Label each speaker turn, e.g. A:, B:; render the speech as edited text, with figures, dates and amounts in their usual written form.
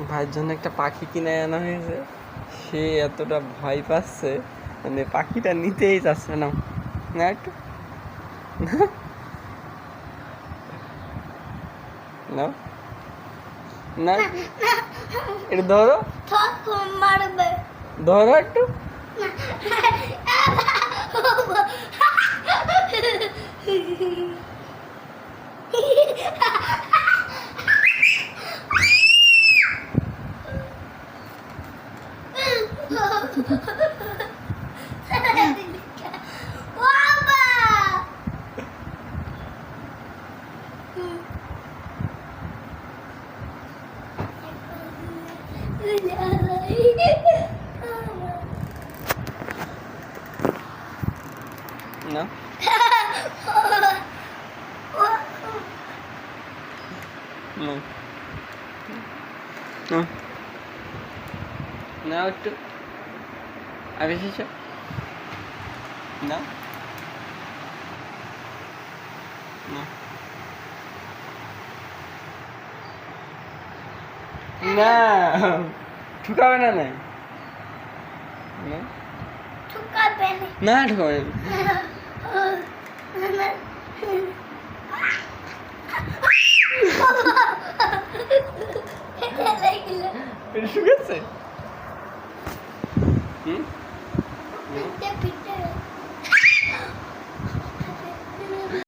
A: ভাইয়ের জন্য একটা পাখি কিনে আনা হয়েছে, সে এতটা ভয় পাচ্ছে, মানে পাখিটা নিতেই চাচ্ছে না। না একটু না না, এটা ধরো
B: মারবে
A: ধরো একটু। না না না একটু আগে শেষে না না না ঠুকাবে না না
B: ঠুকাবে
A: না ঠুকাবে এটা শুকাচ্ছে। হুম
B: পিঠে